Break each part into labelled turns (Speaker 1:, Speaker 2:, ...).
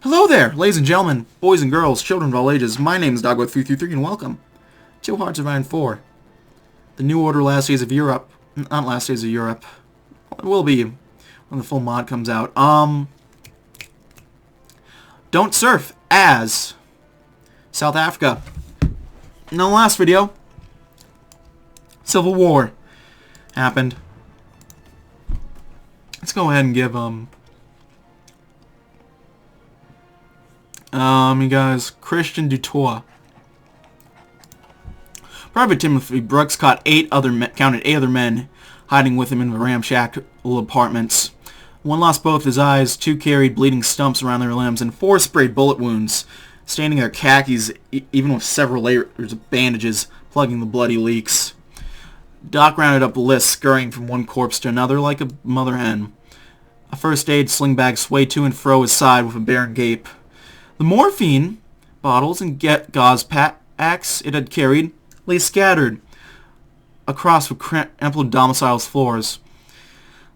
Speaker 1: Hello there, ladies and gentlemen, boys and girls, children of all ages. My name is DB333 and welcome to Hearts of Iron 4. The New Order Last Days of Europe. Not Last Days of Europe. It will be when the full mod comes out. Don't surf as South Africa. In the last video, Civil War happened. Let's go ahead and give you guys, Christian Dutour. Private Timothy Brooks counted 8 other men hiding with him in the ramshackle apartments. One lost both his eyes, 2 carried bleeding stumps around their limbs, and 4 sprayed bullet wounds, staining their khakis even with several layers of bandages plugging the bloody leaks. Doc rounded up the list, scurrying from one corpse to another like a mother hen. A first aid sling bag swayed to and fro his side with a barren gape. The morphine bottles and gauze packs it had carried lay scattered across the crumpled domicile's floors.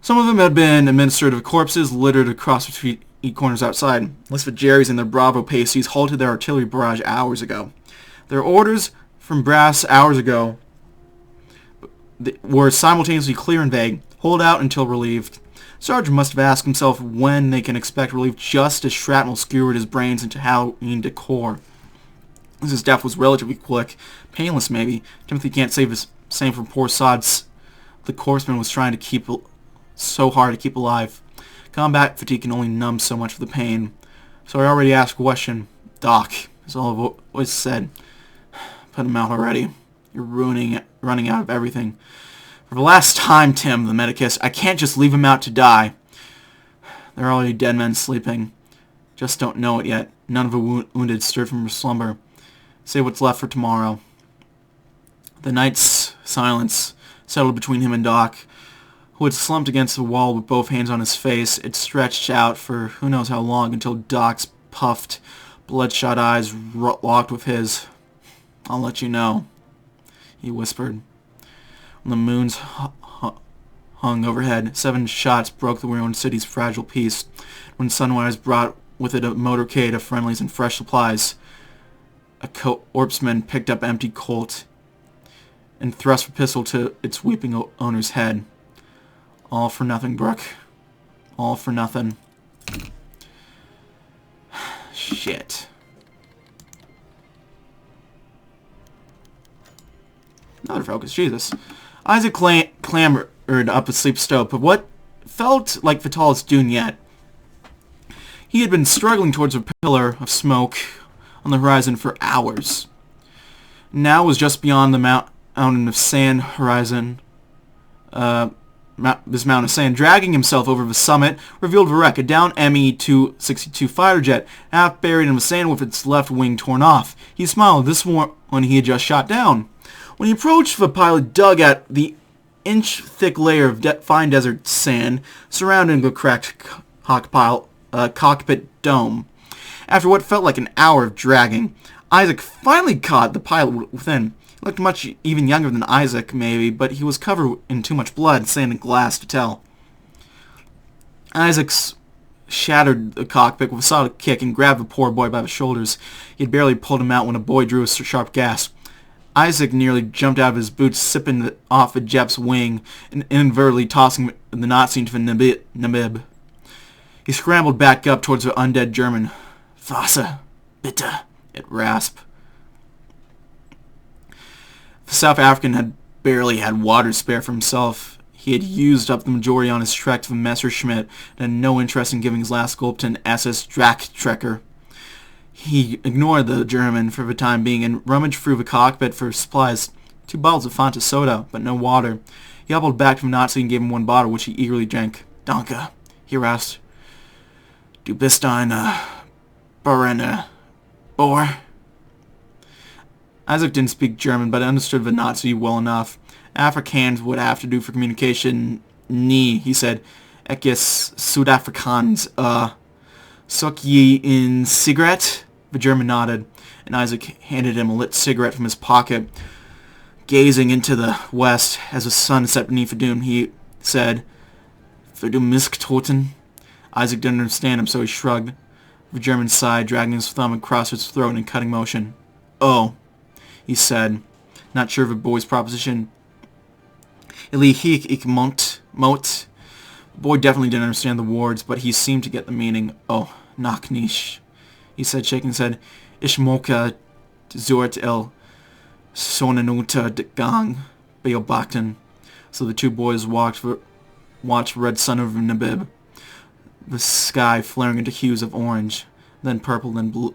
Speaker 1: Some of them had been administered to corpses littered across the street corners outside. Lisbeth Jerry's and their Bravo pasties halted their artillery barrage hours ago. Their orders from brass hours ago were simultaneously clear and vague. Hold out until relieved. Sergeant must have asked himself when they can expect relief just as shrapnel skewered his brains into Halloween decor. His death was relatively quick. Painless, maybe. Timothy can't say the same for poor Sods. The corpseman was trying to keep so hard to keep alive. Combat fatigue can only numb so much of the pain. So I already asked a question. Doc, is all I've always said. Put him out already. You're running out of everything. For the last time, Tim, the medic hissed, I can't just leave him out to die. There are already dead men sleeping. Just don't know it yet. None of the wounded stirred from their slumber. Save what's left for tomorrow. The night's silence settled between him and Doc, who had slumped against the wall with both hands on his face. It stretched out for who knows how long until Doc's puffed, bloodshot eyes locked with his. I'll let you know, he whispered. When the moons hung overhead, 7 shots broke the ruined city's fragile peace. When sunrise brought with it a motorcade of friendlies and fresh supplies, a corpseman picked up empty Colt and thrust the pistol to its weeping owner's head. All for nothing, Brooke. All for nothing. Shit. Another focus, Jesus. Isaac clambered up a sleep stove, but what felt like the tallest dune yet. He had been struggling towards a pillar of smoke on the horizon for hours. Now was just beyond the mountain of sand horizon. This mountain of sand, dragging himself over the summit, revealed the wreck, a down Me-262 fighter jet, half buried in the sand with its left wing torn off. He smiled. This one he had just shot down. When he approached, the pilot dug at the inch-thick layer of fine desert sand surrounding the cracked cockpit dome. After what felt like an hour of dragging, Isaac finally caught the pilot within. He looked much even younger than Isaac, maybe, but he was covered in too much blood, sand, and glass to tell. Isaac shattered the cockpit with a solid kick and grabbed the poor boy by the shoulders. He had barely pulled him out when a boy drew a sharp gasp. Isaac nearly jumped out of his boots, sipping off a Jep's wing and inadvertently tossing the Nazi into the Namib. He scrambled back up towards the undead German. Wasser, bitte, it rasped. The South African had barely had water to spare for himself. He had used up the majority on his trek to the Messerschmitt and had no interest in giving his last gulp to an SS Dracktrekker. He ignored the German for the time being and rummaged through the cockpit for supplies. 2 bottles of Fanta soda, but no water. He hobbled back to the Nazi and gave him 1 bottle, which he eagerly drank. Danke, he asked. Du bist eine Boer. Isaac didn't speak German, but understood the Nazi well enough. Afrikaans would have to do for communication. Nee, he said. Ek is Suid-Afrikaans. Suck ye in cigarette? The German nodded, and Isaac handed him a lit cigarette from his pocket. Gazing into the west as the sun set beneath the dune, he said, "Für du Misktoten?" Isaac didn't understand him, so he shrugged. The German sighed, dragging his thumb across his throat in a cutting motion. "Oh," he said, not sure of a boy's proposition. Ich mot. The boy definitely didn't understand the words, but he seemed to get the meaning. "Oh, nach nicht," he said, shaking his head. "Ich mochte zort el Sonnenunter Gang beobachten." So the two boys watched red sun over Nabib, the sky flaring into hues of orange, then purple, then blue,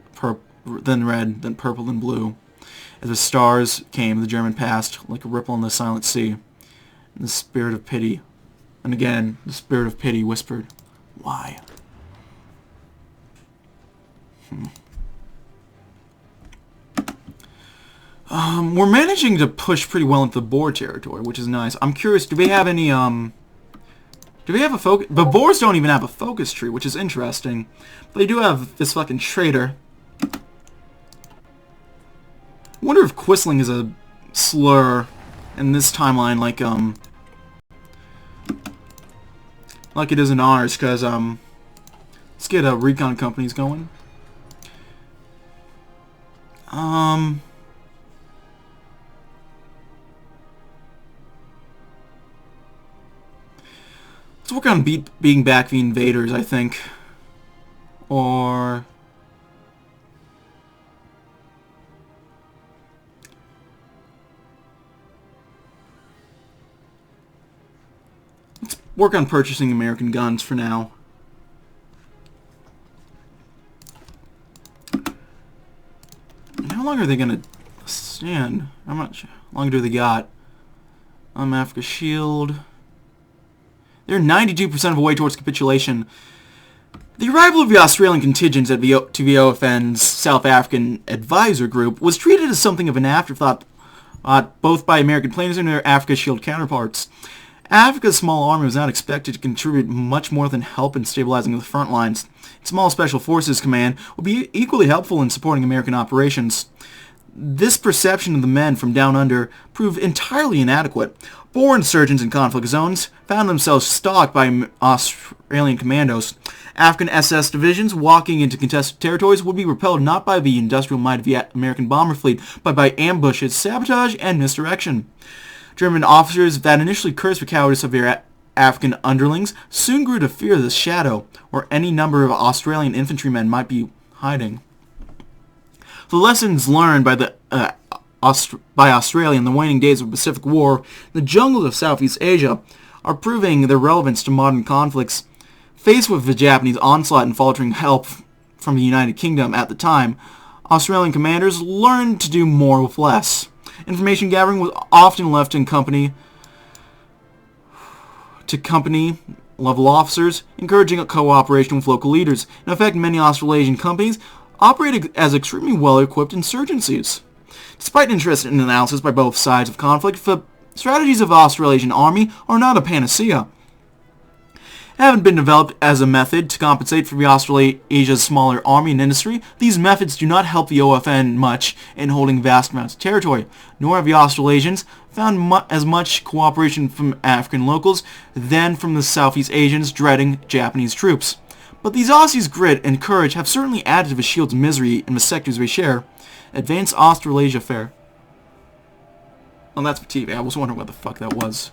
Speaker 1: then red, then purple, then blue. As the stars came, the German passed like a ripple in the silent sea. And the spirit of pity, and again, the spirit of pity whispered, "Why?" We're managing to push pretty well into the Boer territory, which is nice. I'm curious, do we have any, do we have a focus? The Boers don't even have a focus tree, which is interesting. But they do have this fucking traitor. I wonder if Quisling is a slur in this timeline, like it is in ours, because, let's get recon companies going. Let's work on beating back the invaders, I think. Or... let's work on purchasing American guns for now. And how long are they going to stand? How much longer do they got? Africa Shield... they're 92% of the way towards capitulation. The arrival of the Australian contingents at to the OFN's South African Advisor Group was treated as something of an afterthought, both by American planes and their Africa Shield counterparts. Africa's small army was not expected to contribute much more than help in stabilizing the front lines. Its small Special Forces Command would be equally helpful in supporting American operations. This perception of the men from down under proved entirely inadequate. Boer insurgents in conflict zones found themselves stalked by Australian commandos. African SS divisions walking into contested territories would be repelled not by the industrial might of the American bomber fleet, but by ambushes, sabotage, and misdirection. German officers that initially cursed the cowardice of their African underlings soon grew to fear the shadow, where any number of Australian infantrymen might be hiding. The lessons learned by Australia in the waning days of the Pacific War, the jungles of Southeast Asia, are proving their relevance to modern conflicts. Faced with the Japanese onslaught and faltering help from the United Kingdom at the time, Australian commanders learned to do more with less. Information gathering was often left to company level officers, encouraging a cooperation with local leaders. In effect, many Australasian companies operated as extremely well-equipped insurgencies. Despite interest in analysis by both sides of conflict, the strategies of the Australasian army are not a panacea. Haven't been developed as a method to compensate for the Australasia's smaller army and industry. These methods do not help the OFN much in holding vast amounts of territory, nor have the Australasians found as much cooperation from African locals than from the Southeast Asians dreading Japanese troops. But these Aussies' grit and courage have certainly added to the Shield's misery in the sectors they share. Advance Australasia Fair. Oh, that's for TV. I was wondering what the fuck that was.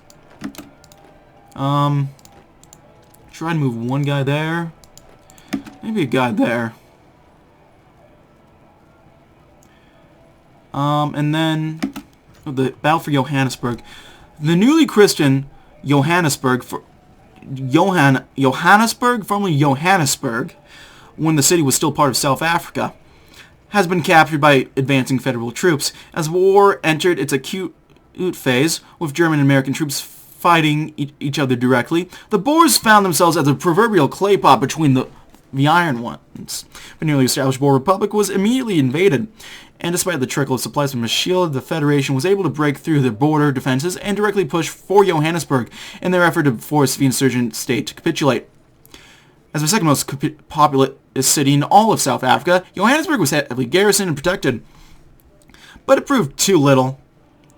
Speaker 1: Try and move one guy there. Maybe a guy there. And then the battle for Johannesburg. The newly Christian Johannesburg, formerly Johannesburg, when the city was still part of South Africa, has been captured by advancing federal troops. As war entered its acute phase, with German and American troops fighting each other directly, the Boers found themselves as a proverbial clay pot between the iron ones. The newly established Boer Republic was immediately invaded, and despite the trickle of supplies from the Shield, the Federation was able to break through the border defenses and directly push for Johannesburg in their effort to force the insurgent state to capitulate. As the second most populous city in all of South Africa, Johannesburg was heavily garrisoned and protected. But it proved too little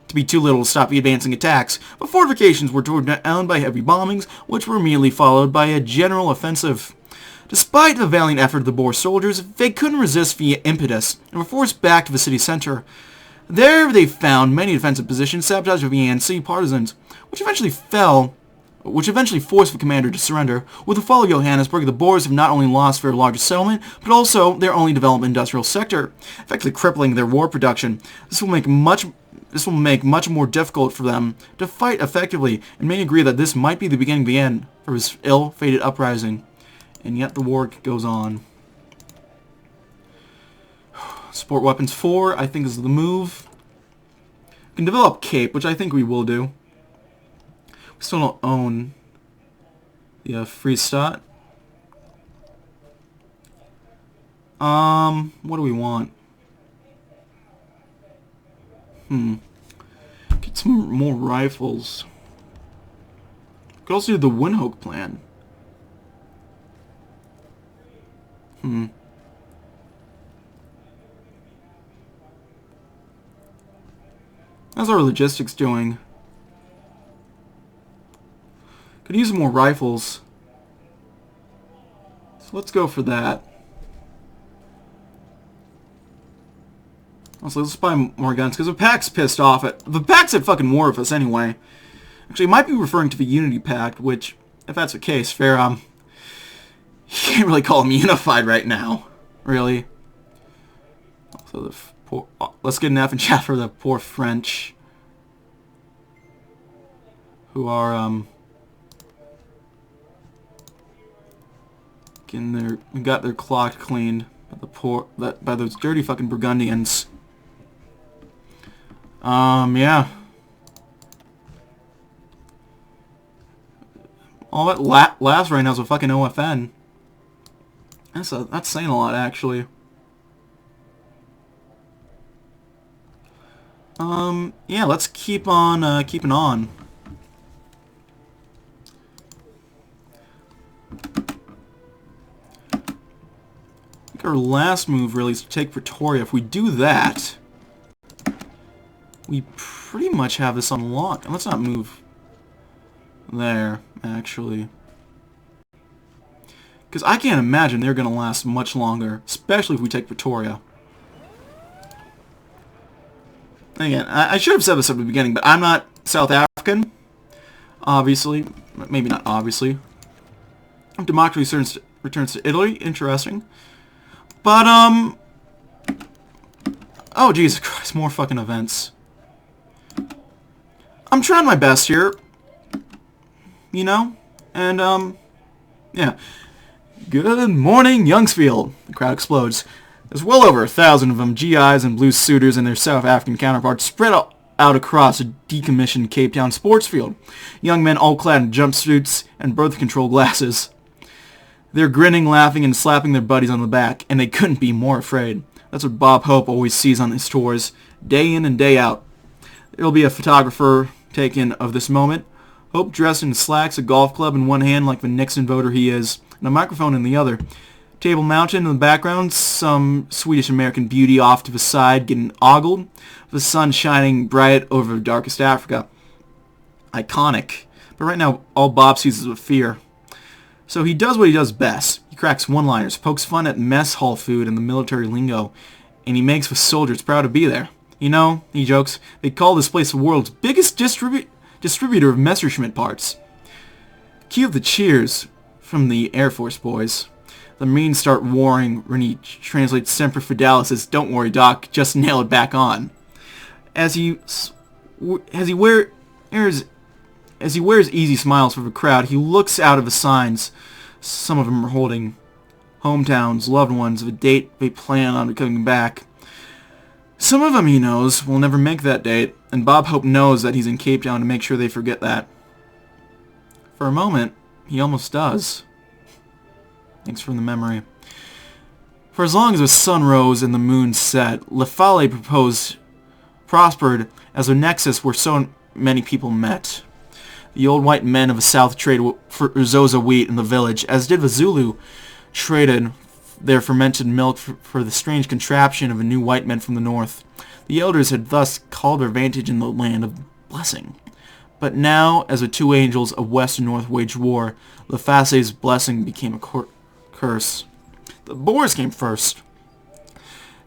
Speaker 1: to stop the advancing attacks. The fortifications were torn down by heavy bombings, which were immediately followed by a general offensive. Despite the valiant effort of the Boer soldiers, they couldn't resist via impetus and were forced back to the city center. There they found many defensive positions sabotaged by the ANC partisans, which eventually forced the commander to surrender. With the fall of Johannesburg, the Boers have not only lost their largest settlement, but also their only developed industrial sector, effectively crippling their war production. This will make much more difficult for them to fight effectively, and many agree that this might be the beginning of the end for this ill-fated uprising. And yet the war goes on. Sport weapons 4, I think, is the move. We can develop Cape, which I think we will do. We still don't own the Freestadt. What do we want? Get some more rifles. Could also do the Windhoek plan. How's our logistics doing? Could use more rifles. So let's go for that. Also, let's buy more guns, because the Pact's pissed off at... The Pact's at fucking war with us anyway. Actually, it might be referring to the Unity Pact, which, if that's the case, fair, you can't really call them unified right now. Really. So the poor... let's get an F in chat for the poor French. Who are, got their clock cleaned by those dirty fucking Burgundians. Yeah. All that last right now is a fucking OFN. That's saying a lot, actually. Yeah, let's keep on keeping on. I think our last move really is to take Pretoria. If we do that, we pretty much have this unlocked. And let's not move there, actually. Because I can't imagine they're going to last much longer, especially if we take Pretoria. Again, I should have said this at the beginning, but I'm not South African. Obviously. Maybe not obviously. Democracy returns to Italy. Interesting. But, oh, Jesus Christ. More fucking events. I'm trying my best here. You know? And, yeah. Good morning, Youngsfield. The crowd explodes. There's well over 1,000 of them, GIs and blue suiters and their South African counterparts spread out across a decommissioned Cape Town sports field. Young men all clad in jumpsuits and birth control glasses. They're grinning, laughing, and slapping their buddies on the back, and they couldn't be more afraid. That's what Bob Hope always sees on his tours, day in and day out. There'll be a photographer taken of this moment. Hope dressed in slacks, a golf club in one hand like the Nixon voter he is, and a microphone in the other. Table Mountain in the background, some Swedish-American beauty off to the side getting ogled, the sun shining bright over the darkest Africa. Iconic. But right now, all Bob sees is with fear. So he does what he does best. He cracks one-liners, pokes fun at mess hall food and the military lingo, and he makes the soldiers proud to be there. You know, he jokes, they call this place the world's biggest distributor of Messerschmitt parts. Cue the cheers from the Air Force boys. The Marines start warring when he translates Semper Fidelis as, "Don't worry, Doc, just nail it back on." As he wears easy smiles for the crowd, he looks out of the signs. Some of them are holding hometowns, loved ones, of a date they plan on coming back. Some of them, he knows, will never make that date, and Bob Hope knows that he's in Cape Town to make sure they forget that. For a moment, he almost does. Thanks for the memory. For as long as the sun rose and the moon set, Le Fale prospered as a nexus where so many people met. The old white men of the south traded for Zoza wheat in the village, as did the Zulu traded their fermented milk for the strange contraption of the new white men from the north. The elders had thus called their vantage in the land of blessing. But now, as the two angels of west and north waged war, Le Fale's blessing became a curse. The Boers came first.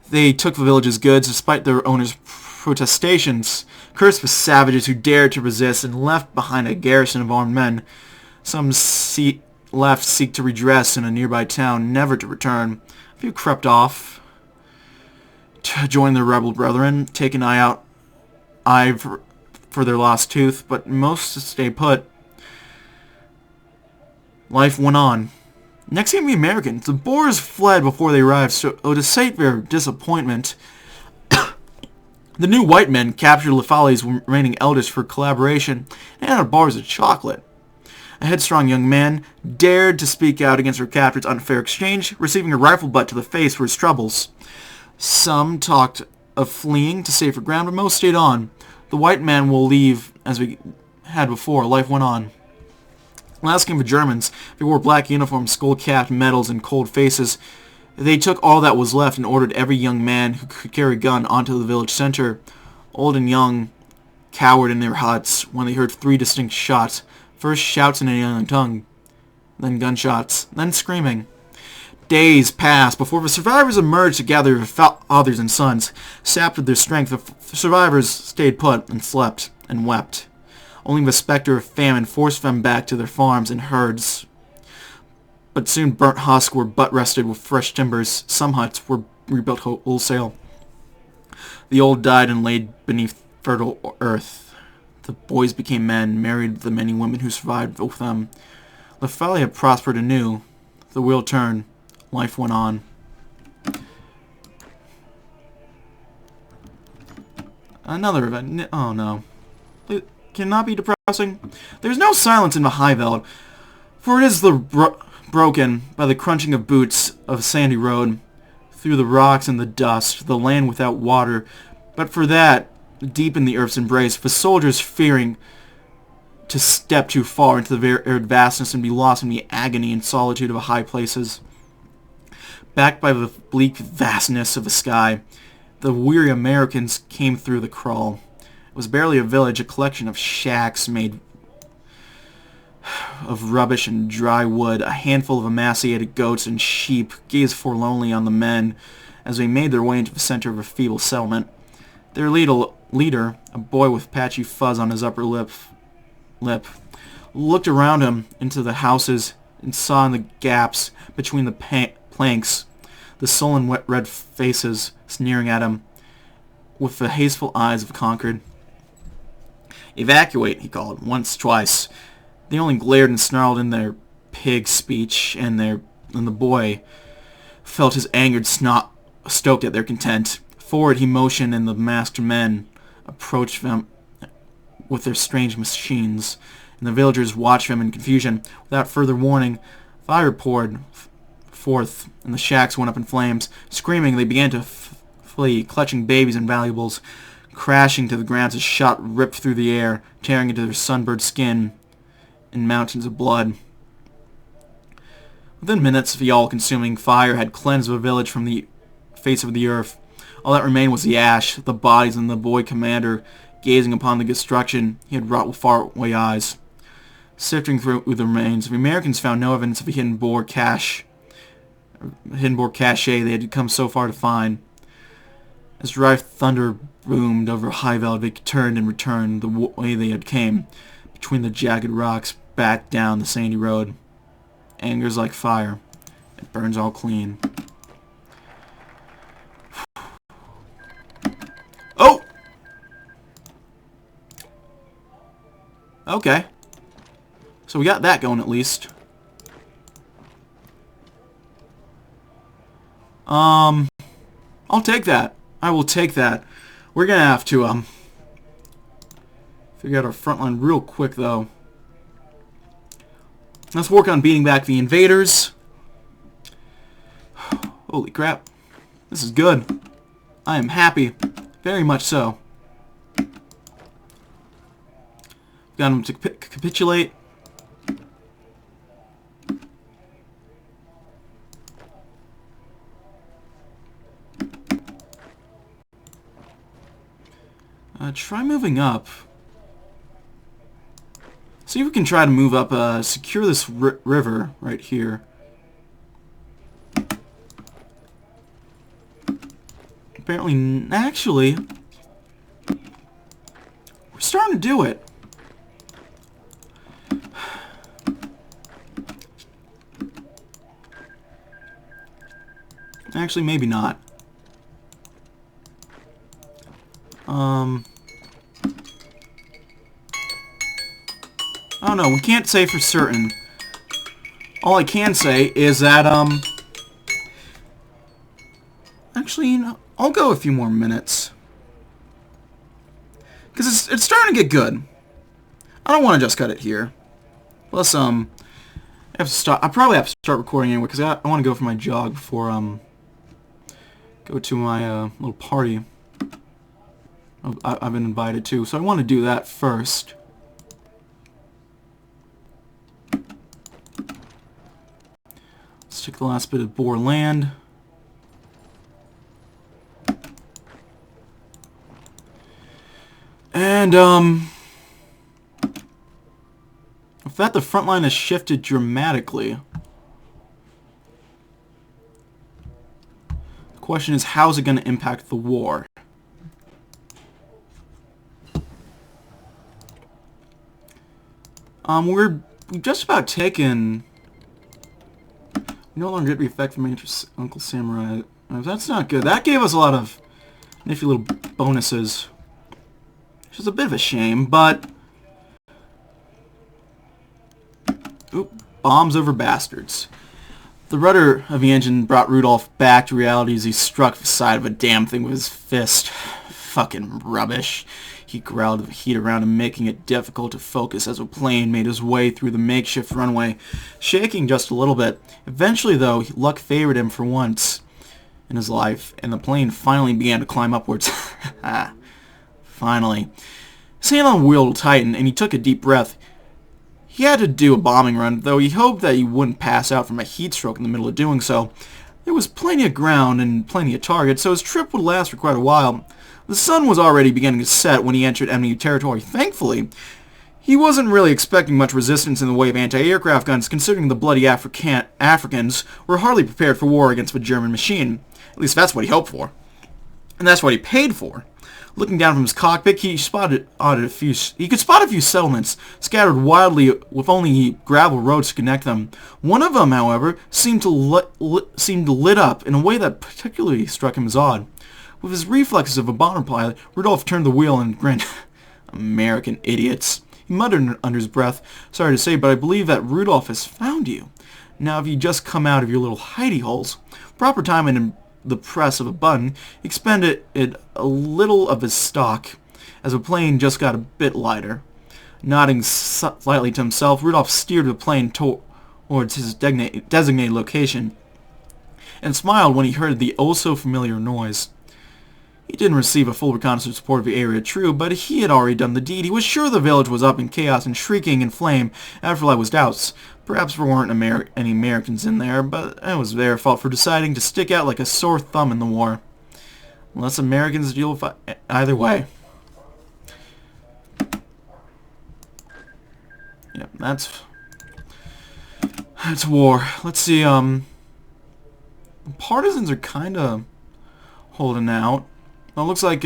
Speaker 1: They took the village's goods despite their owners' protestations, cursed with savages who dared to resist and left behind a garrison of armed men. Some left seek to redress in a nearby town, never to return. A few crept off to join their rebel brethren, take an eye for their lost tooth, but most stayed put. Life went on. Next came the Americans. The Boers fled before they arrived, so to sate their disappointment, the new white men captured Lefali's reigning eldest for collaboration and handed bars of chocolate. A headstrong young man dared to speak out against her captor's unfair exchange, receiving a rifle butt to the face for his troubles. Some talked of fleeing to safer ground, but most stayed on. The white man will leave, as we had before. Life went on. Last came the Germans. They wore black uniforms, skull-capped medals, and cold faces. They took all that was left and ordered every young man who could carry a gun onto the village center. Old and young cowered in their huts when they heard 3 distinct shots. First shouts in an unknown tongue, then gunshots, then screaming. Days passed before the survivors emerged to gather their fathers and sons. Sapped of their strength, the survivors stayed put and slept and wept. Only the specter of famine forced them back to their farms and herds. But soon burnt husks were butt-rested with fresh timbers. Some huts were rebuilt wholesale. The old died and laid beneath fertile earth. The boys became men, married the many women who survived with them. Lefali had prospered anew. The wheel turned. Life went on. Another event. Oh no. It cannot be depressing. There's no silence in the high veld, for it is broken by the crunching of boots of a sandy road, through the rocks and the dust, the land without water. But for that, deep in the earth's embrace, the soldiers fearing to step too far into the arid vastness and be lost in the agony and solitude of the high places. Backed by the bleak vastness of the sky, the weary Americans came through the crawl. It was barely a village, a collection of shacks made of rubbish and dry wood. A handful of emaciated goats and sheep gazed forlornly on the men as they made their way into the center of a feeble settlement. Their leader, a boy with patchy fuzz on his upper lip, looked around him into the houses and saw in the gaps between the planks the sullen wet red faces sneering at him with the hasteful eyes of the conquered. "Evacuate," he called, once, twice. They only glared and snarled in their pig speech, and the boy felt his anger stoked at their content. Forward he motioned, and the masked men approached them with their strange machines, and the villagers watched them in confusion. Without further warning, fire poured forth, and the shacks went up in flames. Screaming, they began to flee, clutching babies and valuables, crashing to the ground as shot ripped through the air, tearing into their sunburned skin in mountains of blood. Within minutes, the all-consuming fire had cleansed the village from the face of the earth. All that remained was the ash, the bodies, and the boy commander gazing upon the destruction he had wrought with far-away eyes. Sifting through the remains, the Americans found no evidence of the hidden Boer cache they had come so far to find. As dry thunder boomed over high veld, they turned and returned the way they had came, between the jagged rocks, back down the sandy road. Anger's like fire. It burns all clean. Oh! Okay. So we got that going at least. I'll take that. I will take that. We're gonna have to, figure out our front line real quick, though. Let's work on beating back the invaders. Holy crap. This is good. I am happy. Very much so. Got them to capitulate. Try moving up. See if we can try to move up, secure this river right here. apparently, actually, we're starting to do it. Actually, maybe not. I don't know. We can't say for certain. All I can say is that, actually, you know, I'll go a few more minutes. Because it's starting to get good. I don't want to just cut it here. Plus, I have to stop. I probably have to start recording anyway, because I want to go for my jog before, go to my, little party I've been invited to. So I want to do that first. Let's take the last bit of Boer land. And, with that, the front line has shifted dramatically. The question is, how is it going to impact the war? We've just about taken... No longer get the effect from Uncle Samurai. That's not good. That gave us a lot of nifty little bonuses. Which is a bit of a shame, but... Oop, bombs over bastards. The rudder of the engine brought Rudolph back to reality as he struck the side of a damn thing with his fist. Fucking rubbish. He growled at the heat around him, making it difficult to focus as the plane made his way through the makeshift runway, shaking just a little bit. Eventually, though, luck favored him for once in his life, and the plane finally began to climb upwards. Finally. His hand on the wheel tightened, and he took a deep breath. He had to do a bombing run, though he hoped that he wouldn't pass out from a heat stroke in the middle of doing so. There was plenty of ground and plenty of targets, so his trip would last for quite a while. The sun was already beginning to set when he entered enemy territory. Thankfully, he wasn't really expecting much resistance in the way of anti-aircraft guns, considering the bloody Africans were hardly prepared for war against the German machine. At least that's what he hoped for. And that's what he paid for. Looking down from his cockpit, he could spot a few settlements scattered wildly with only gravel roads to connect them. One of them, however, seemed lit up in a way that particularly struck him as odd. With his reflexes of a bomber pilot, Rudolph turned the wheel and grinned. American idiots. He muttered under his breath, sorry to say, but I believe that Rudolph has found you. Now, if you just come out of your little hidey holes, proper time and the press of a button, he expended a little of his stock, as the plane just got a bit lighter. Nodding slightly to himself, Rudolph steered the plane towards his designated location, and smiled when he heard the oh-so-familiar noise. He didn't receive a full reconnaissance report of the area, true, but he had already done the deed. He was sure the village was up in chaos and shrieking in flame. After all, was doubts. Perhaps there weren't any Americans in there, but it was their fault for deciding to stick out like a sore thumb in the war. Unless Americans deal with either way. Yep, that's war. Let's see, partisans are kinda holding out. Well, it looks like,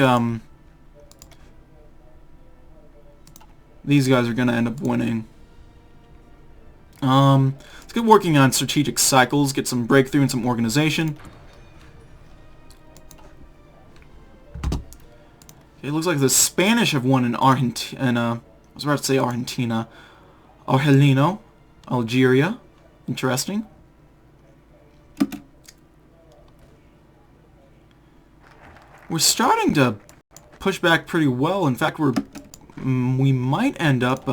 Speaker 1: these guys are gonna end up winning. Let's get working on strategic cycles, get some breakthrough and some organization. Okay, it looks like the Spanish have won in Argentina, I was about to say Argentina. Argelino, Algeria. Interesting. We're starting to push back pretty well. In fact, we might end up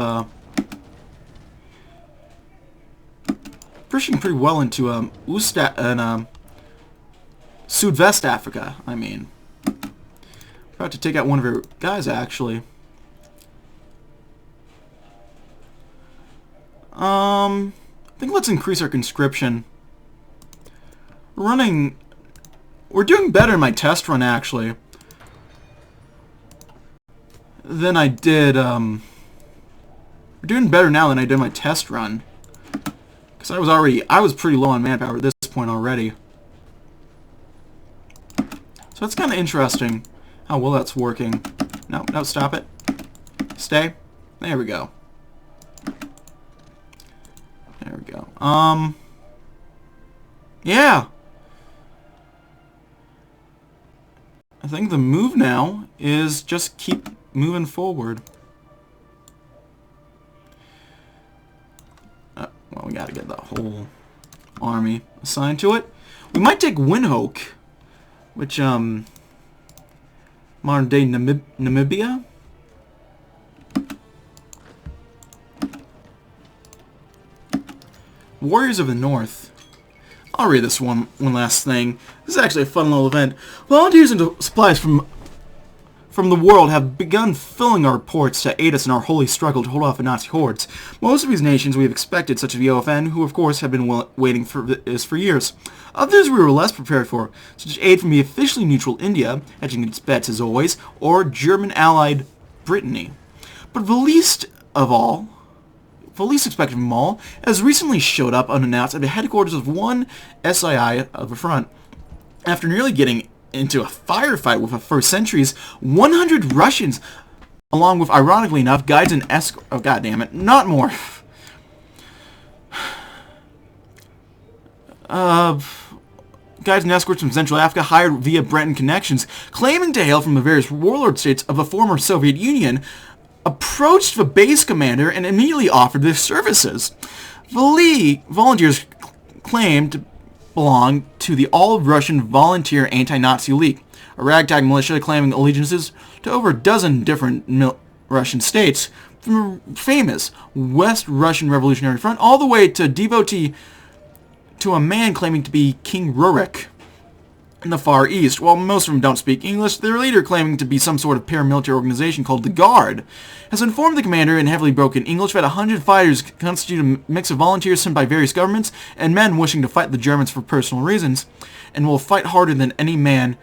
Speaker 1: pushing pretty well into Sud-West Africa. I mean, we're about to take out one of our guys actually. I think let's increase our conscription. We're doing better in my test run, actually, than I did, we're doing better now than I did my test run. Because I was pretty low on manpower at this point already. So So that's kind of interesting how well that's working. No, no, stop it. Stay. There we go. There we go. Yeah. I think the move now is just keep moving forward. Well, we gotta get the whole army assigned to it. We might take Windhoek, which, modern day Namibia? Warriors of the North. I'll read this one last thing. This is actually a fun little event. Volunteers and supplies from the world have begun filling our ports to aid us in our holy struggle to hold off the Nazi hordes. Most of these nations we have expected, such as the OFN, who of course have been waiting for this for years. Others we were less prepared for, such as aid from the officially neutral India, hedging its bets as always, or German-allied Brittany. But the least expected from all, has recently showed up unannounced at the headquarters of one SII of the front. After nearly getting into a firefight with the first centuries, 100 Russians, along with, ironically enough, guides and escorts... Oh, goddammit, not more. Guides and escorts from Central Africa hired via Breton connections, claiming to hail from the various warlord states of the former Soviet Union, approached the base commander and immediately offered their services. The volunteers claimed to belong to the All-Russian Volunteer Anti-Nazi League, a ragtag militia claiming allegiances to over a dozen different Russian states, from the famous West Russian Revolutionary Front all the way to devotee to a man claiming to be King Rurik in the Far East. While most of them don't speak English, their leader, claiming to be some sort of paramilitary organization called the Guard, has informed the commander in heavily broken English that 100 fighters constitute a mix of volunteers sent by various governments and men wishing to fight the Germans for personal reasons, and will fight harder than any man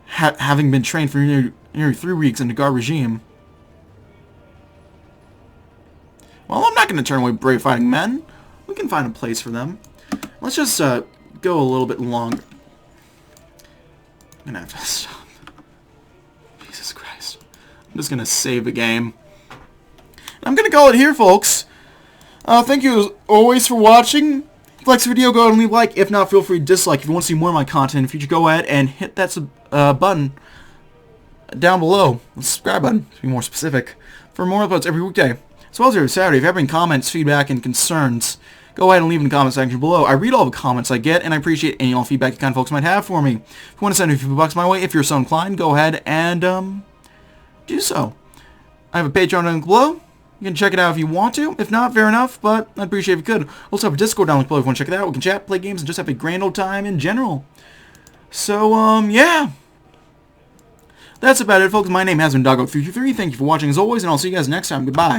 Speaker 1: having been trained for nearly 3 weeks in the Guard regime. Well, I'm not going to turn away brave fighting men. We can find a place for them. Let's just go a little bit longer. I'm gonna have to stop. Jesus Christ. I'm just gonna save the game. I'm gonna call it here, folks. Thank you as always for watching. If you like this video, go ahead and leave a like. If not, feel free to dislike. If you want to see more of my content in the future, go ahead and hit that button down below. The subscribe button, to be more specific, for more uploads every weekday. As well as every Saturday. If you have any comments, feedback, and concerns, go ahead and leave in the comment section below. I read all the comments I get, and I appreciate any all feedback you kind of folks might have for me. If you want to send a few bucks my way, if you're so inclined, go ahead and do so. I have a Patreon link below. You can check it out if you want to. If not, fair enough, but I'd appreciate if you could. Also have a Discord down below if you want to check it out. We can chat, play games, and just have a grand old time in general. So, yeah. That's about it, folks. My name has been Doggo333. Thank you for watching as always, and I'll see you guys next time. Goodbye.